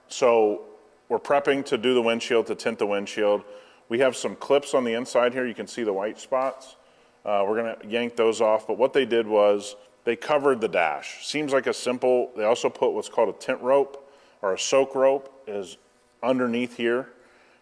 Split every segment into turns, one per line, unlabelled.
So we're prepping to do the windshield, to tint the windshield. We have some clips on the inside here. You can see the white spots. We're gonna yank those off, but what they did was they covered the dash. Seems like a simple, they also put what's called a tint rope or a soak rope is underneath here.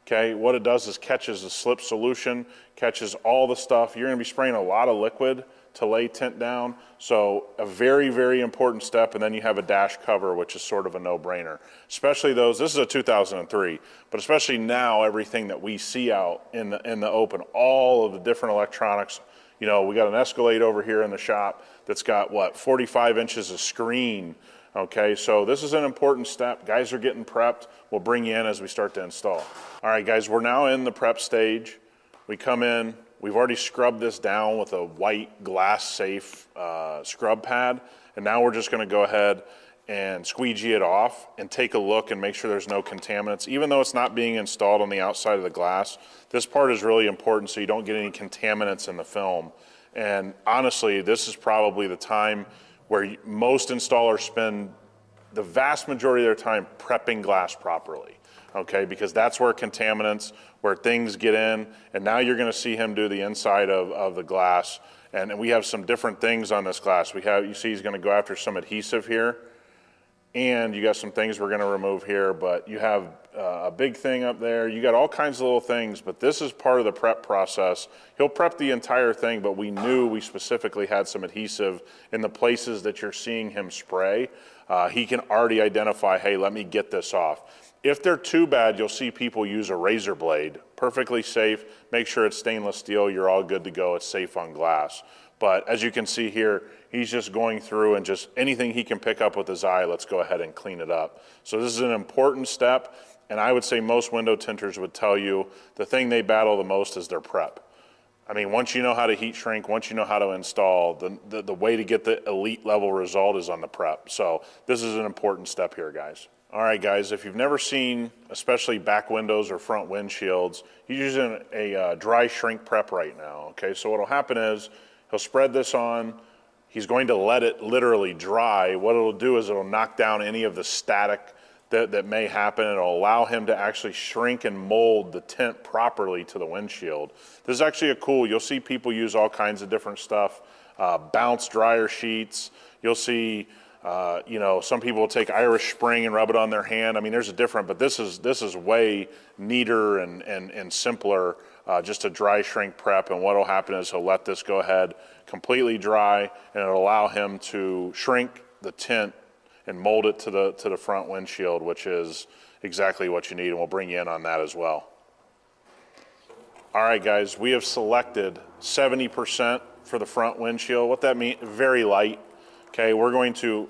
Okay, what it does is catches the slip solution, catches all the stuff. You're gonna be spraying a lot of liquid to lay tint down. So a very, very important step, and then you have a dash cover, which is sort of a no-brainer. Especially those, this is a 2003, but especially now, everything that we see out in the open, all of the different electronics. You know, we got an Escalade over here in the shop that's got, what, 45 inches of screen. Okay, so this is an important step. Guys are getting prepped. We'll bring you in as we start to install. All right, guys, we're now in the prep stage. We come in, we've already scrubbed this down with a white glass safe scrub pad, and now we're just gonna go ahead and squeegee it off and take a look and make sure there's no contaminants. Even though it's not being installed on the outside of the glass, this part is really important so you don't get any contaminants in the film. And honestly, this is probably the time where most installers spend the vast majority of their time prepping glass properly, okay? Because that's where contaminants, where things get in, and now you're gonna see him do the inside of the glass. And we have some different things on this glass. You see he's gonna go after some adhesive here, and you got some things we're gonna remove here, but you have a big thing up there. You got all kinds of little things, but this is part of the prep process. He'll prep the entire thing, but we knew we specifically had some adhesive in the places that you're seeing him spray. He can already identify, hey, let me get this off. If they're too bad, you'll see people use a razor blade. Perfectly safe. Make sure it's stainless steel. You're all good to go. It's safe on glass. But as you can see here, he's just going through and just anything he can pick up with his eye, let's go ahead and clean it up. So this is an important step, and I would say most window tinters would tell you the thing they battle the most is their prep. I mean, once you know how to heat shrink, once you know how to install, the way to get the elite level result is on the prep. So this is an important step here, guys. All right, guys, if you've never seen, especially back windows or front windshields, you're using a dry shrink prep right now, okay? So what'll happen is, he'll spread this on, he's going to let it literally dry. What it'll do is it'll knock down any of the static that may happen. It'll allow him to actually shrink and mold the tint properly to the windshield. This is actually you'll see people use all kinds of different stuff, bounce dryer sheets. You'll see, you know, some people will take Irish Spring and rub it on their hand. I mean, there's a different, but this is way neater and simpler, just a dry shrink prep. And what'll happen is he'll let this go ahead completely dry, and it'll allow him to shrink the tint and mold it to the front windshield, which is exactly what you need, and we'll bring you in on that as well. All right, guys, we have selected 70% for the front windshield. What that means, very light. Okay, we're going to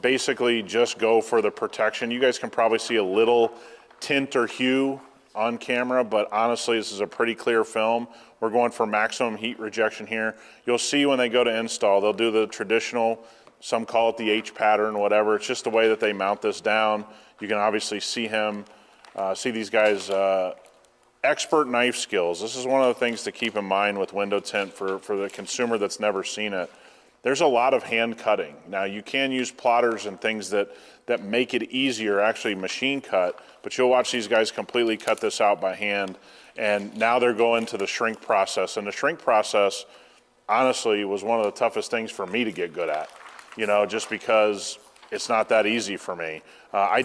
basically just go for the protection. You guys can probably see a little tint or hue on camera, but honestly, this is a pretty clear film. We're going for maximum heat rejection here. You'll see when they go to install, they'll do the traditional, some call it the H pattern, whatever. It's just the way that they mount this down. You can obviously see these guys, expert knife skills. This is one of the things to keep in mind with window tint for the consumer that's never seen it. There's a lot of hand cutting. Now you can use plotters and things that make it easier, actually machine cut, but you'll watch these guys completely cut this out by hand, and now they're going to the shrink process. And the shrink process, honestly, was one of the toughest things for me to get good at, you know, just because it's not that easy for me. I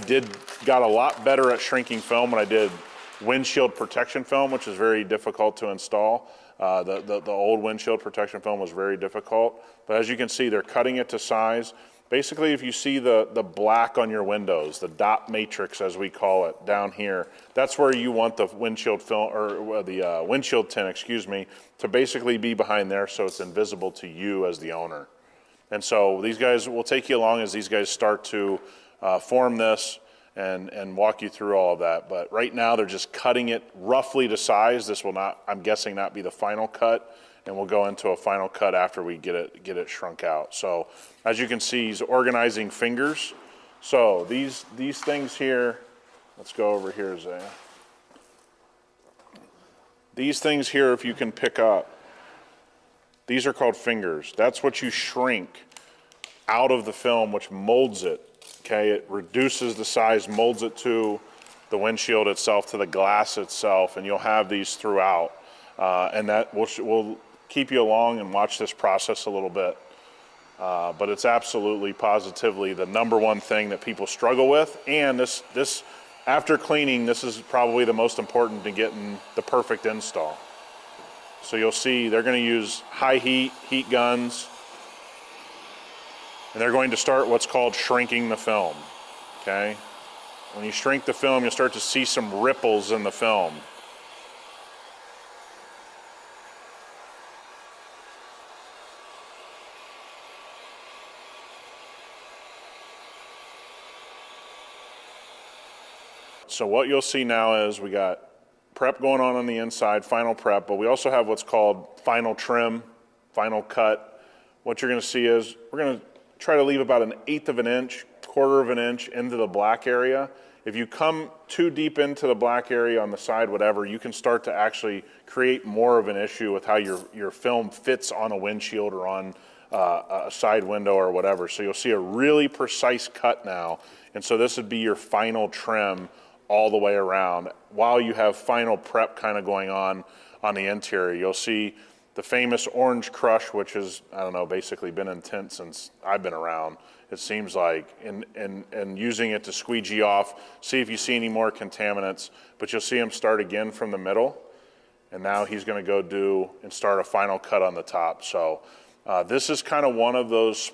got a lot better at shrinking film when I did windshield protection film, which is very difficult to install. The old windshield protection film was very difficult, but as you can see, they're cutting it to size. Basically, if you see the black on your windows, the dot matrix as we call it down here, that's where you want the windshield film, or the windshield tint, excuse me, to basically be behind there so it's invisible to you as the owner. And so these guys will take you along as these guys start to form this and walk you through all of that. But right now they're just cutting it roughly to size. This will not, I'm guessing, not be the final cut, and we'll go into a final cut after we get it shrunk out. So as you can see, he's organizing fingers. So these things here, let's go over here, Zay. These things here, if you can pick up, these are called fingers. That's what you shrink out of the film, which molds it. Okay, it reduces the size, molds it to the windshield itself, to the glass itself, and you'll have these throughout. And that will keep you along and watch this process a little bit. But it's absolutely, positively the #1 thing that people struggle with. And this after cleaning, this is probably the most important to getting the perfect install. So you'll see they're going to use high heat guns, and they're going to start what's called shrinking the film, okay? When you shrink the film, you'll start to see some ripples in the film. So what you'll see now is we got prep going on the inside, final prep, but we also have what's called final trim, final cut. What you're going to see is we're going to try to leave about 1/8 of an inch, 1/4 of an inch into the black area. If you come too deep into the black area on the side, whatever, you can start to actually create more of an issue with how your film fits on a windshield or on a side window or whatever. So you'll see a really precise cut now. And so this would be your final trim all the way around. While you have final prep kind of going on the interior, you'll see the famous orange crush, which is, I don't know, basically been in tint since I've been around, it seems like, and using it to squeegee off, see if you see any more contaminants, but you'll see him start again from the middle, and now he's gonna go do and start a final cut on the top. So this is kind of one of those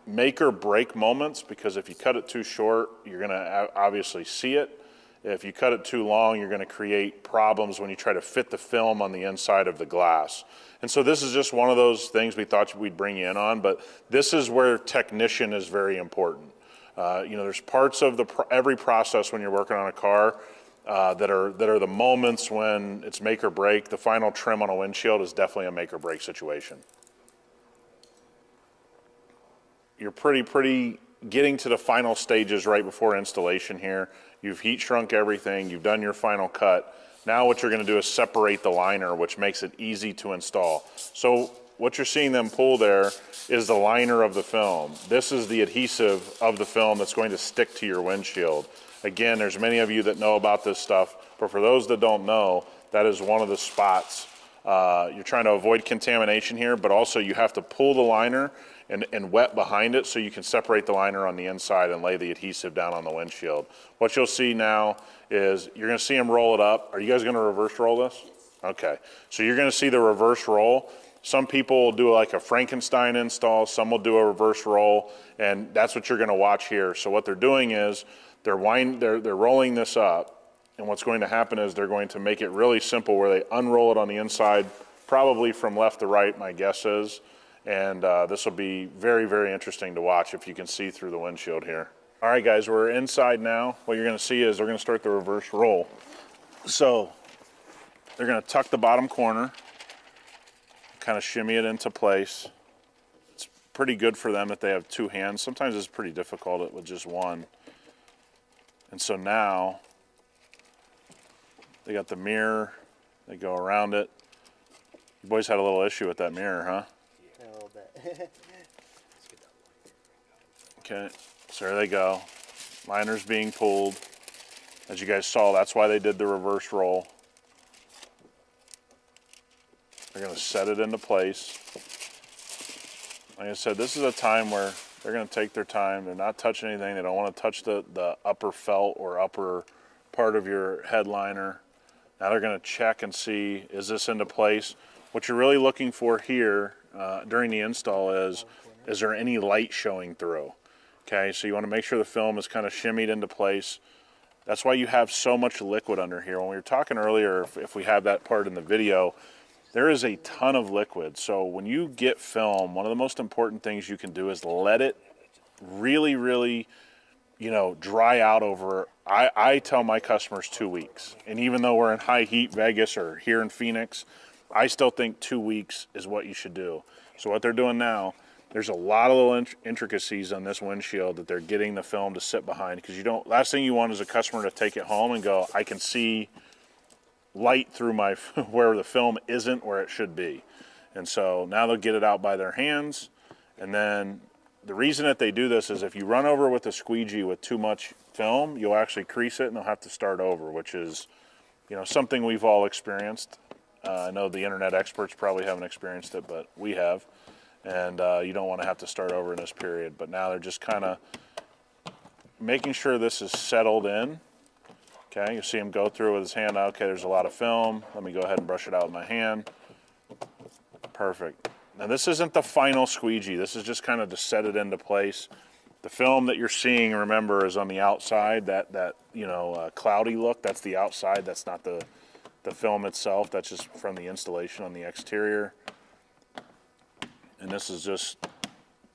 make or break moments, because if you cut it too short, you're gonna obviously see it. If you cut it too long, you're going to create problems when you try to fit the film on the inside of the glass. And so this is just one of those things we thought we'd bring you in on, but this is where technician is very important. You know, there's parts of every process when you're working on a car that are the moments when it's make or break. The final trim on a windshield is definitely a make or break situation. You're pretty getting to the final stages right before installation here. You've heat shrunk everything, you've done your final cut. Now what you're gonna do is separate the liner, which makes it easy to install. So what you're seeing them pull there is the liner of the film. This is the adhesive of the film that's going to stick to your windshield. Again, there's many of you that know about this stuff, but for those that don't know, that is one of the spots. You're trying to avoid contamination here, but also you have to pull the liner and wet behind it so you can separate the liner on the inside and lay the adhesive down on the windshield. What you'll see now is you're gonna see him roll it up. Are you guys gonna reverse roll this? Okay, so you're gonna see the reverse roll. Some people will do like a Frankenstein install, some will do a reverse roll, and that's what you're gonna watch here. So what they're doing is they're rolling this up, and what's going to happen is they're going to make it really simple where they unroll it on the inside, probably from left to right, my guess is. And this will be very, very interesting to watch if you can see through the windshield here. All right, guys, we're inside now. What you're gonna see is we're gonna start the reverse roll. So they're gonna tuck the bottom corner, kind of shimmy it into place. It's pretty good for them that they have two hands. Sometimes it's pretty difficult with just one. And so now they got the mirror, they go around it. You boys had a little issue with that mirror, huh?
A little bit.
Okay, so there they go. Liner's being pulled. As you guys saw, that's why they did the reverse roll. They're gonna set it into place. Like I said, this is a time where they're gonna take their time. They're not touching anything. They don't wanna touch the upper felt or upper part of your headliner. Now they're gonna check and see, is this into place? What you're really looking for here during the install is there any light showing through? Okay, so you want to make sure the film is kind of shimmied into place. That's why you have so much liquid under here. When we were talking earlier, if we have that part in the video, there is a ton of liquid. So when you get film, one of the most important things you can do is let it really, really, you know, dry out over, I tell my customers 2 weeks. And even though we're in high heat Vegas or here in Phoenix, I still think 2 weeks is what you should do. So what they're doing now, there's a lot of little intricacies on this windshield that they're getting the film to sit behind, because you don't, last thing you want is a customer to take it home and go, I can see light through my, where the film isn't where it should be. And so now they'll get it out by their hands, and then the reason that they do this is if you run over with a squeegee with too much film, you'll actually crease it and they'll have to start over, which is, you know, something we've all experienced. I know the internet experts probably haven't experienced it, but we have. And you don't want to have to start over in this period. But now they're just kind of making sure this is settled in. Okay, you see him go through with his hand. Okay, there's a lot of film. Let me go ahead and brush it out with my hand. Perfect. Now this isn't the final squeegee. This is just kind of to set it into place. The film that you're seeing, remember, is on the outside. That you know, cloudy look, that's the outside. That's not the film itself. That's just from the installation on the exterior. And this is just,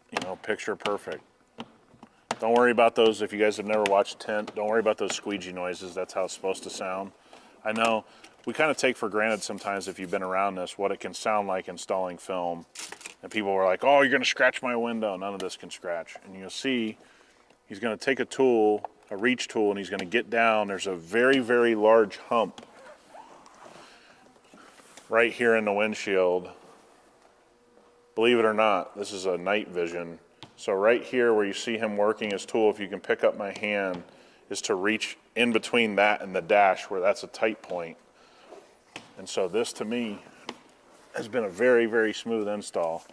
you know, picture perfect. Don't worry about those. If you guys have never watched Tint, don't worry about those squeegee noises. That's how it's supposed to sound. I know we kind of take for granted sometimes, if you've been around this, what it can sound like installing film. And people were like, oh, you're going to scratch my window. None of this can scratch. And you'll see he's going to take a tool, a reach tool, and he's going to get down. There's a very, very large hump right here in the windshield. Believe it or not, this is a night vision. So right here where you see him working his tool, if you can pick up my hand, is to reach in between that and the dash where that's a tight point. And so this to me has been a very, very smooth install.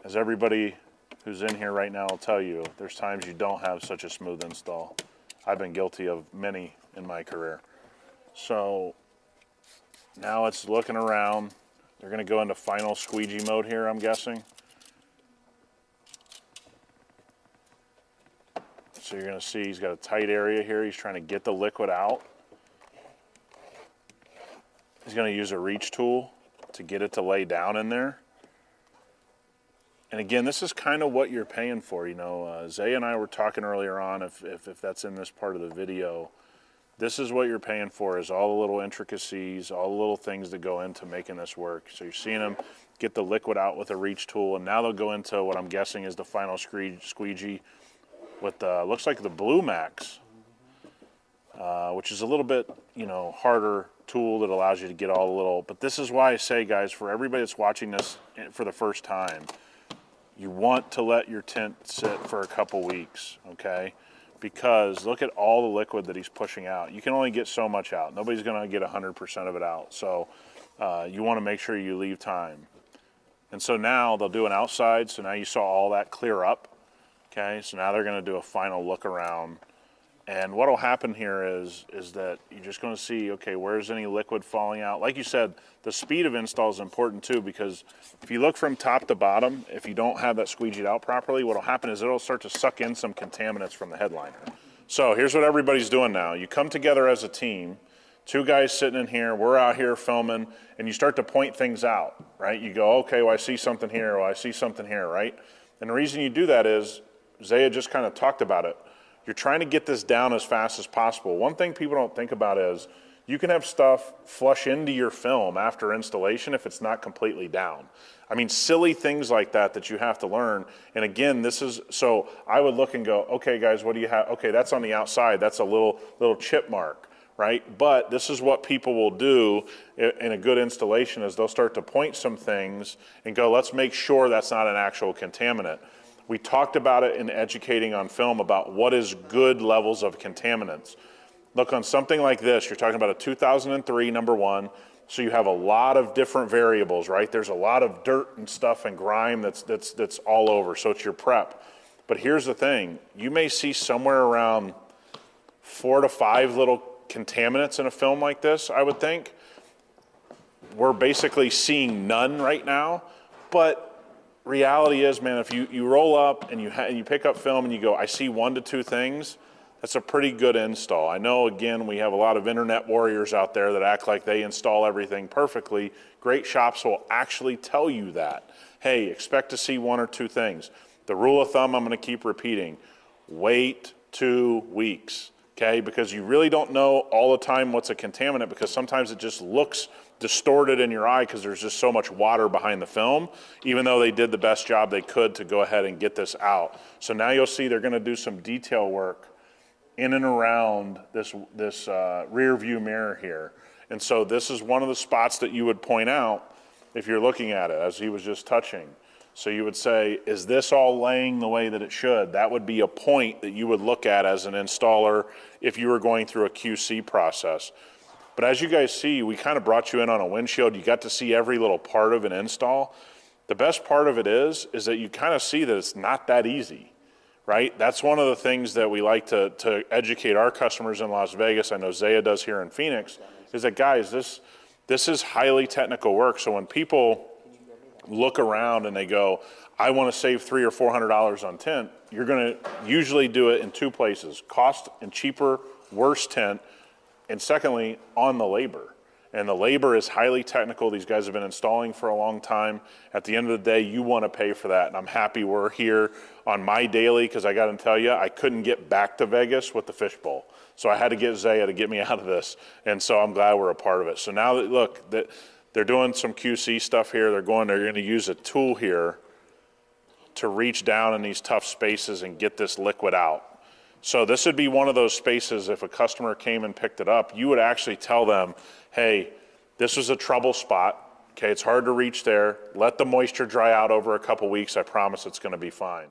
As everybody who's in here right now will tell you, there's times you don't have such a smooth install. I've been guilty of many in my career. So now it's looking around. They're going to go into final squeegee mode here, I'm guessing. So you're going to see he's got a tight area here. He's trying to get the liquid out. He's going to use a reach tool to get it to lay down in there. And again, this is kind of what you're paying for. You know, Zay and I were talking earlier on, if that's in this part of the video, this is what you're paying for, is all the little intricacies, all the little things that go into making this work. So you're seeing them get the liquid out with a reach tool, and now they'll go into what I'm guessing is the final squeegee with, looks like the Blue Max, which is a little bit, you know, harder tool that allows you to get all the little, but this is why I say, guys, for everybody that's watching this for the first time, you want to let your tint sit for a couple weeks, okay? Because look at all the liquid that he's pushing out. You can only get so much out. Nobody's gonna get 100% of it out. So you wanna make sure you leave time. And so now they'll do an outside. So now you saw all that clear up. Okay, so now they're gonna do a final look around. And what'll happen here is that you're just gonna see, okay, where's any liquid falling out? Like you said, the speed of install is important too, because if you look from top to bottom, if you don't have that squeegeed out properly, what'll happen is it'll start to suck in some contaminants from the headliner. So here's what everybody's doing now. You come together as a team, two guys sitting in here, we're out here filming, and you start to point things out, right? You go, okay, well, I see something here, well, I see something here, right? And the reason you do that is, Zaya just kind of talked about it. You're trying to get this down as fast as possible. One thing people don't think about is you can have stuff flush into your film after installation if it's not completely down. I mean, silly things like that that you have to learn. And again, this is, so I would look and go, okay, guys, what do you have? Okay, that's on the outside. That's a little chip mark, right? But this is what people will do in a good installation is they'll start to point some things and go, let's make sure that's not an actual contaminant. We talked about it in educating on film about what is good levels of contaminants. Look, on something like this, you're talking about a 2003 number one, so you have a lot of different variables, right? There's a lot of dirt and stuff and grime that's all over, so it's your prep. But here's the thing, you may see somewhere around 4 to 5 little contaminants in a film like this, I would think. We're basically seeing none right now, but reality is, man, if you roll up and you pick up film and you go, I see 1 to 2 things, that's a pretty good install. I know, again, we have a lot of internet warriors out there that act like they install everything perfectly. Great shops will actually tell you that. Hey, expect to see 1 or 2 things. The rule of thumb I'm gonna keep repeating, wait 2 weeks, okay? Because you really don't know all the time what's a contaminant, because sometimes it just looks distorted in your eye because there's just so much water behind the film, even though they did the best job they could to go ahead and get this out. So now you'll see they're gonna do some detail work in and around this rear view mirror here. And so this is one of the spots that you would point out if you're looking at it, as he was just touching. So you would say, is this all laying the way that it should? That would be a point that you would look at as an installer if you were going through a QC process. But as you guys see, we kind of brought you in on a windshield. You got to see every little part of an install. The best part of it is that you kind of see that it's not that easy, right? That's one of the things that we like to educate our customers in Las Vegas. I know Zaya does here in Phoenix, is that, guys, this is highly technical work. So when people look around and they go, I want to save $300 or $400 on tint, you're going to usually do it in two places: cost and cheaper, worse tint, and secondly, on the labor. And the labor is highly technical. These guys have been installing for a long time. At the end of the day, you want to pay for that. And I'm happy we're here on my daily, because I got to tell you, I couldn't get back to Vegas with the fishbowl. So I had to get Zaya to get me out of this. And so I'm glad we're a part of it. So now that, look, that they're doing some QC stuff here. They're going to use a tool here to reach down in these tough spaces and get this liquid out. So this would be one of those spaces, if a customer came and picked it up, you would actually tell them, hey, this was a trouble spot. Okay, it's hard to reach there. Let the moisture dry out over a couple weeks. I promise it's going to be fine.